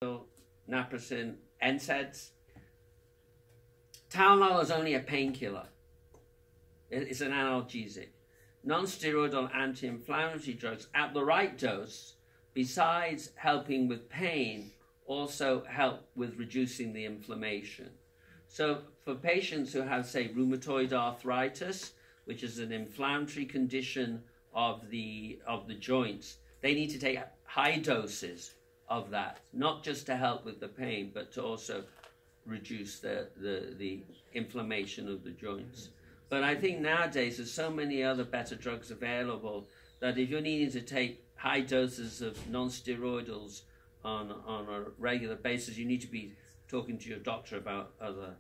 naproxen, NSAIDs. Tylenol is only a painkiller. It's an analgesic. Non-steroidal anti-inflammatory drugs at the right dose, besides helping with pain, also help with reducing the inflammation. So for patients who have, say, rheumatoid arthritis, which is an inflammatory condition of the joints, they need to take high doses of that, not just to help with the pain, but to also reduce the inflammation of the joints. But I think nowadays there's so many other better drugs available that if you're needing to take high doses of non-steroidals on a regular basis, you need to be talking to your doctor about other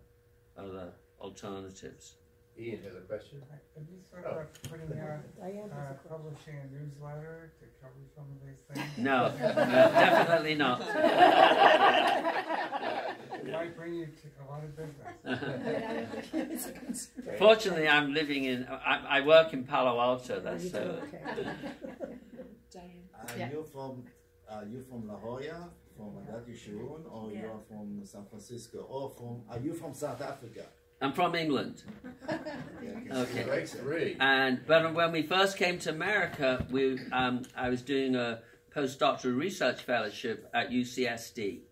alternatives. Ian has a question. Have you thought about putting out, publishing a newsletter to cover some of these things? No, definitely not. It might bring you to a lot of business. Fortunately, I'm living in, I work in Palo Alto. That's so. You from La Jolla, from Adat Yeshurun, or you are from San Francisco, or are you from South Africa? I'm from England. Okay. But when we first came to America, I was doing a postdoctoral research fellowship at UCSD,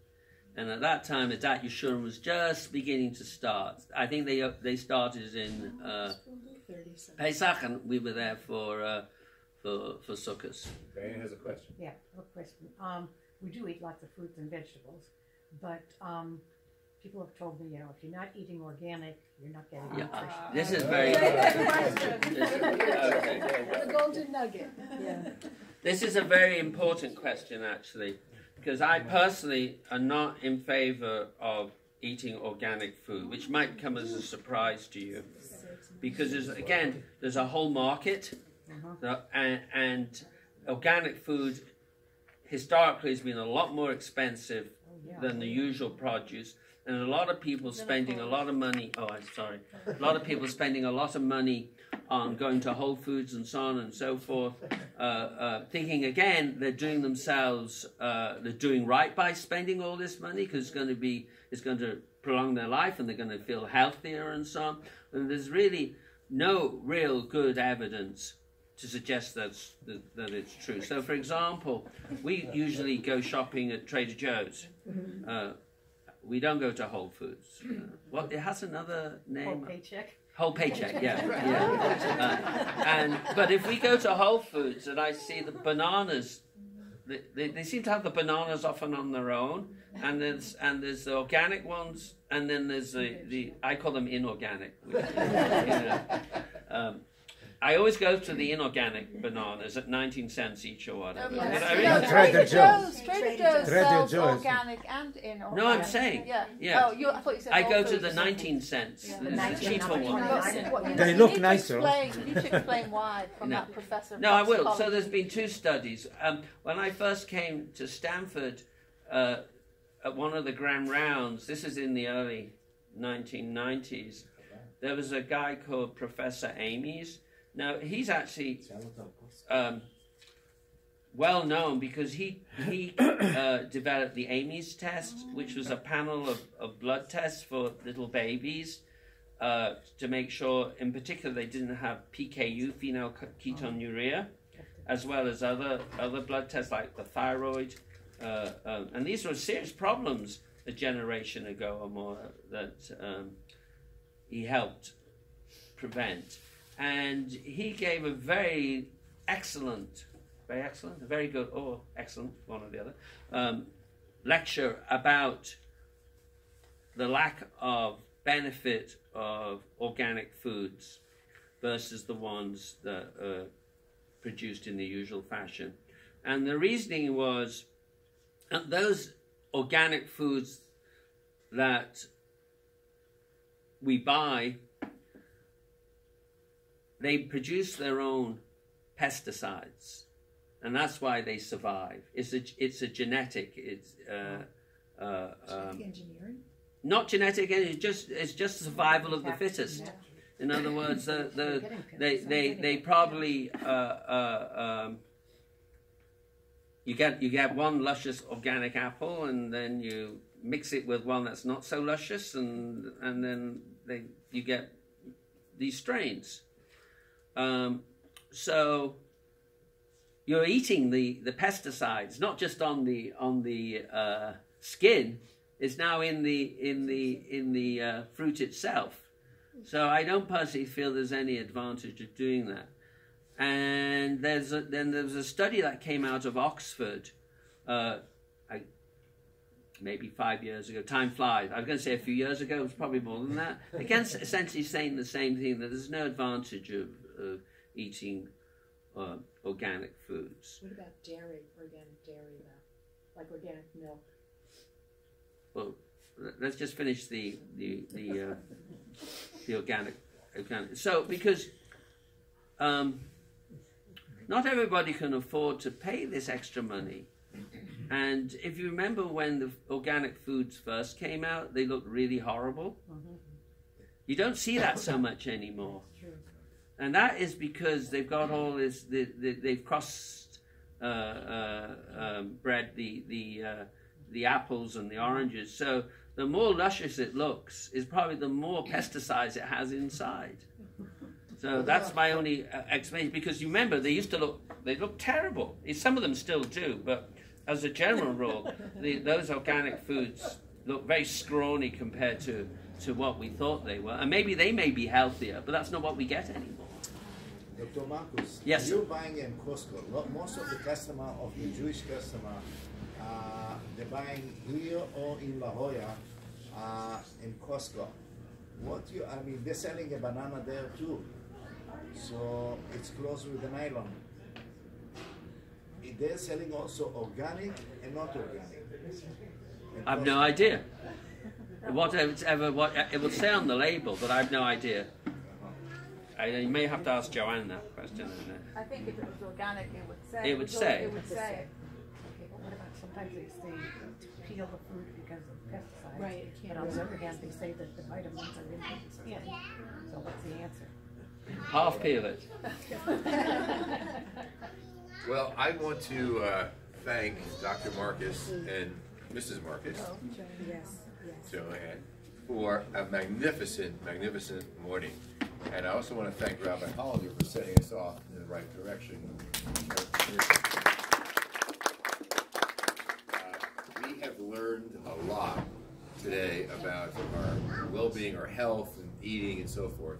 and at that time, Adat Yeshurun was just beginning to start. I think they started in Pesach, and we were there for Sukkot. Diane has a question. Yeah, a question. We do eat lots of fruits and vegetables, but people have told me, if you're not eating organic, you're not getting nutrition. This is very the golden nugget. Yeah. This is a very important question, actually, because I personally am not in favor of eating organic food, which might come as a surprise to you, because there's a whole market, and organic food historically has been a lot more expensive than the usual produce. And a lot of people spending a lot of money. A lot of people spending a lot of money on going to Whole Foods and so on and so forth, thinking again they're doing themselves, they're doing right by spending all this money because it's going to prolong their life and they're going to feel healthier and so on. And there's really no real good evidence to suggest that it's true. So, for example, we usually go shopping at Trader Joe's. We don't go to Whole Foods. It has another name. Whole Paycheck. Whole Paycheck, yeah. But if we go to Whole Foods and I see the bananas, they seem to have the bananas often on their own, and there's the organic ones, and then there's the I call them inorganic. Which, I always go to the inorganic bananas at 19 cents each or whatever. Trader Joe's sells organic and inorganic. No, I'm saying. Yeah. Yeah. Oh, I thought you said I go to Foods. the 19 cents. Yeah. The cheaper one. They look nicer. You need to explain why from that professor. No, I will. So there's been two studies. When I first came to Stanford at one of the grand rounds, this is in the early 1990s, there was a guy called Professor Ames. Now, he's actually well known because he developed the Ames test, which was a panel of blood tests for little babies to make sure, in particular, they didn't have PKU, phenylketonuria, as well as other blood tests like the thyroid. And these were serious problems a generation ago or more that he helped prevent. And he gave a very excellent, very good, or excellent, one or the other, lecture about the lack of benefit of organic foods versus the ones that are produced in the usual fashion. And the reasoning was that those organic foods that we buy, they produce their own pesticides, and that's why they survive. It's a genetic. It's engineering. Not genetic. It's just survival of the fittest. In other words, they probably you get one luscious organic apple, and then you mix it with one that's not so luscious, and then you get these strains. So you're eating the pesticides, not just on the skin. It's now in the fruit itself. So I don't personally feel there's any advantage of doing that. And there was a study that came out of Oxford, maybe 5 years ago. Time flies. I was going to say a few years ago. It was probably more than that. Again, essentially saying the same thing, that there's no advantage of eating organic foods. What about dairy, organic dairy, though? Like organic milk? Well, let's just finish the organic. So, because not everybody can afford to pay this extra money. And if you remember when the organic foods first came out, they looked really horrible. You don't see that so much anymore. And that is because they've got all this, they've cross bred the apples and the oranges. So the more luscious it looks is probably the more pesticides it has inside. So that's my only explanation, because you remember they used to look terrible. Some of them still do, but as a general rule, those organic foods look very scrawny compared to what we thought they were. And maybe they may be healthier, but that's not what we get anymore. Dr. Marcus, yes, you're buying in Costco. Most of the customer, of the Jewish customer, they're buying here or in La Jolla in Costco. They're selling a banana there too. So it's close with the nylon. They're selling also organic and not organic. I have no idea. What it will say on the label, but I have no idea. You may have to ask Joanne that question. I think if it was organic, it would say. It would say. It would say. Okay, but what about sometimes they say to peel the fruit because of pesticides? Right. But on the other hand, they say that the vitamins are in the skin. So what's the answer? Half peel it. Well, I want to thank Dr. Marcus and Mrs. Marcus, Joanne, for a magnificent, magnificent morning. And I also want to thank Rabbi Hollander for setting us off in the right direction. We have learned a lot today about our well-being, our health, and eating, and so forth.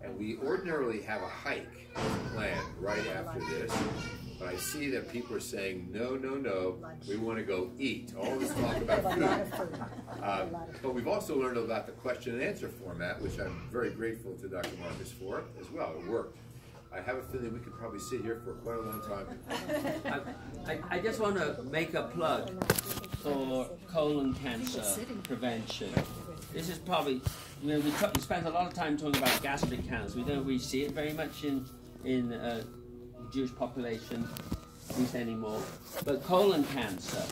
And we ordinarily have a hike planned right after this. But I see that people are saying, no, no, no, we want to go eat. All this talk about food. But we've also learned about the question and answer format, which I'm very grateful to Dr. Marcus for as well. It worked. I have a feeling we could probably sit here for quite a long time. I just want to make a plug for colon cancer prevention. This is probably, we spend a lot of time talking about gastric cancer. We don't really see it very much in Jewish population, at least anymore. But colon cancer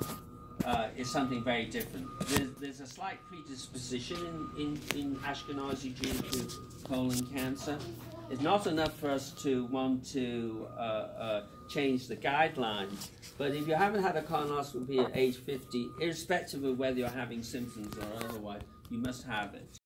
is something very different. There's a slight predisposition in Ashkenazi Jews to colon cancer. It's not enough for us to want to change the guidelines, but if you haven't had a colonoscopy at age 50, irrespective of whether you're having symptoms or otherwise, you must have it.